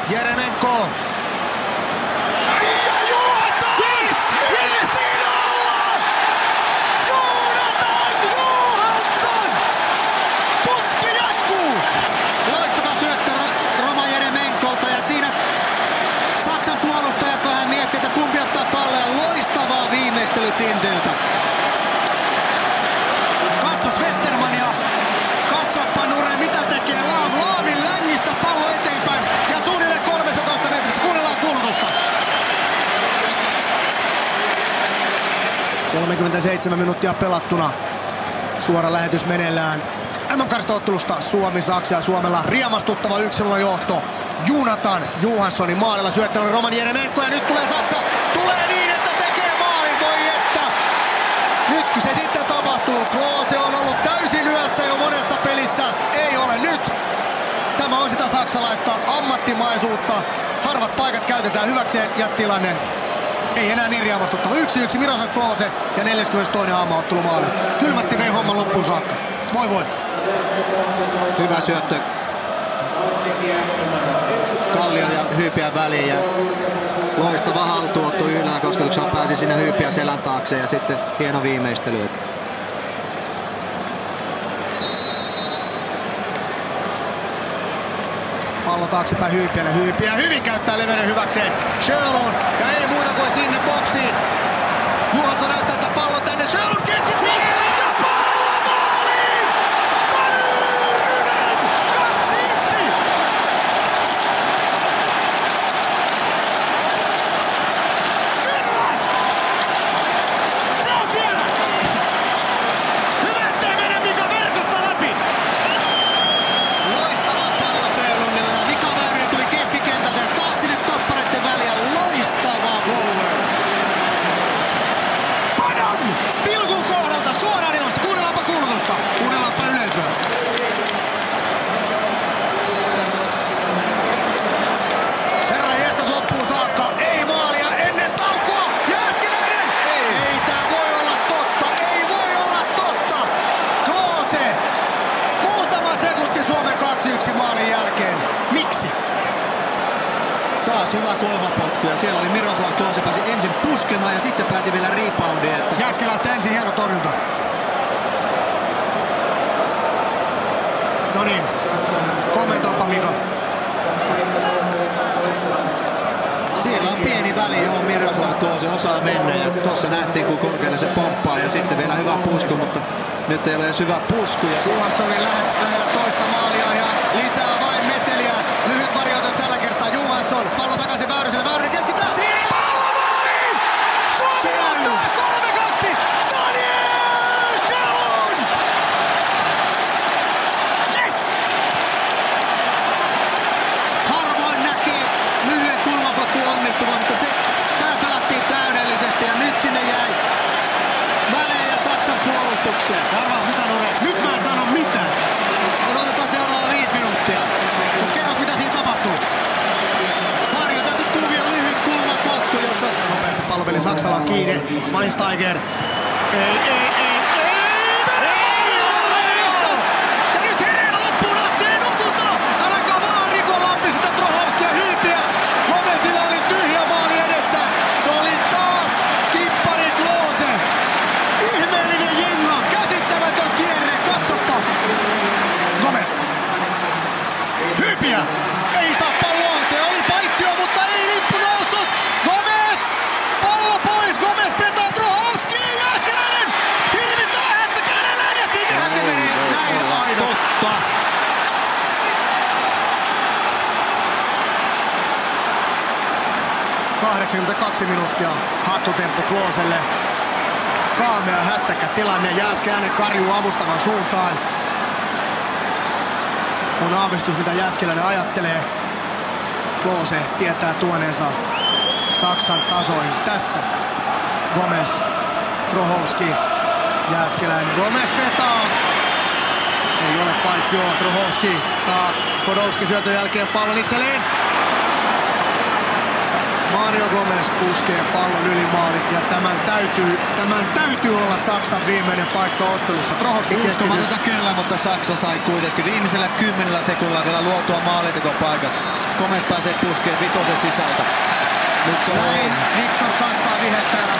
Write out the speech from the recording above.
Jeremenko. Ja Johansson! Yes! Siinä ollaan! Johansson! Putki jatkuu! Loistava syöttö Roman Jeremenkolta ja siinä Saksan puolustajat vähän miettii, että kumpi ottaa palloa. Loistavaa viimeistely Tintiltä. Katsos Westermania. Katsoppa Nure, mitä tekee Laavin längistä pallo eteenpäin. Ja suunnilleen 13 metrissä. Kuunnellaan kulmasta. 37 minuuttia pelattuna. Suora lähetys meneillään MM-karsintaottelusta Suomi-Saksa ja Suomella riemastuttava 1-0 johto. Jonathan Johanssonin maalilla syöttänyt Roman Jeremenko ja nyt tulee Saksa. Tulee niin, että tekee maalin. Voi että. Nytkö se sitten tapahtuu? Klose on ollut täysin yössä jo monessa pelissä. Ei ole nyt. Tämä on sitä saksalaista ammattimaisuutta. Harvat paikat käytetään hyväkseen ja tilanne ei enää niin riemastuttava. 1-1 Miroslav Klose ja 42. aamaottelumaali. Kylmästi vei homman loppuun saakka. Voi. Hyvä syöttö Kallion ja Hyypiän väliin ja loistava haltuotto yhdellä kosketuksella pääsi sinne Hyypiän selän taakse ja sitten hieno viimeistely. Pallo taaksepäin Hyypiälle. Hyypiä hyvin käyttää leveyden hyväkseen. Sjölund ja ei muuta kuin sinne boksiin. Johansson näyttää, että pallo tänne. Sjölund keskittyy. Ja pallo maaliin! Väyrynen! 2-1! Kyllä! Se on siellä! Hyvä, ettei mene Mika verkosta läpi! Loistava pallo Sjölundilla ja Mika Väyrynen tuli keskikentältä ja taas sinne toppareiden väliä. Loistava goal! Padam! Pilkun kohdalta suoraan ilmasta. Kuunnellaanpa kulmasta. Kuunnellaanpa yleisöä. Herra jestas loppuun saakka. Ei maalia ennen taukoa. Jääskeläinen! Ei tää voi olla totta. Ei voi olla totta. Klose. Muutama sekunti Suomen 2-1 maalin jälkeen. Miksi? Taas hyvä kulmapotku ja siellä oli Miroslav Klose pääsi ensin puskemaan ja sitten pääsi vielä reboundiin. Että Jääskeläistä ensin hieno torjunta. No niin. Kommentoipa Mika. siellä on pieni väli, johon Miroslav Klose osaa mennä ja tuossa nähtiin kun korkealle se pomppaa ja sitten vielä hyvä pusku, mutta nyt ei ole edes hyvä pusku. Johanssonin lähes lähellä toista maalia ja lisää vain meteliä. Lyhyt varjoitus tällä kertaa Johansson. Pallo takaisin Väyryselle. Väyrynen keskittää siihen. Pallo maaliin! Suomi ottaa 3-2. Daniel Sjölund! Yes! Harvoin näkee lyhyen kulmapotku onnistuvan, mutta tää pelattiin täydellisesti ja nyt sinne jäi välejä Saksan puolustukseen. Arvaa mitä Nore. Nyt mä en sano mitään. Odotetaan seuraava 5 minuuttia. Mut kerros mitä siinä tapahtuu. Harjoiteltu kuvio, lyhyt kulmapotku, jossa Nopeasti pallopeli Saksalla on kiinni. Schweinsteiger. Ei. Ja nyt Herrera loppuun asti ei nukuta. Äläkä vaan Riko Lampi sitä Trohovskia hyypiä. Gomezilla oli tyhjä maali edessä. Se oli taas kippari Klose. Ihmeellinen jenga. Käsittämätön kierre. Katsoppa. Gomez. Hyypiä. Ei saa palloon. Se oli paitsio, mutta ei lippu noussut. Gomez. Pallo pois. Gomez petaa Trohovski. Jääskeläinen. Hirvittää hässäkään enää. Ja sinnehän se meni. Näin aina. totta. 82 minuuttia. Hattutemppu Kloselle. Kaamea hässäkkä tilanne. Jääskeläinen karjuu avustavan suuntaan. On aavistus mitä Jääskeläinen ajattelee. Klose tietää tuoneensa Saksan tasoihin. Tässä Gomez, Trohovski, Jääskeläinen. Gomez petaa. Ei ole paitsi Trohovski saa Podolski syötön jälkeen pallon itselleen. Mario Gomez puskee pallon yli maalin ja tämän täytyy olla Saksan viimeinen paikka ottelussa. Trohowski keskitys. Uskomatonta kyllä, mutta Saksa sai kuitenkin viimeisellä 10 sekunnilla vielä luotua maalintekopaikat. Gomez pääsee puskeen vitosen sisältä. Nyt se näin Viktor Kassaa vihettää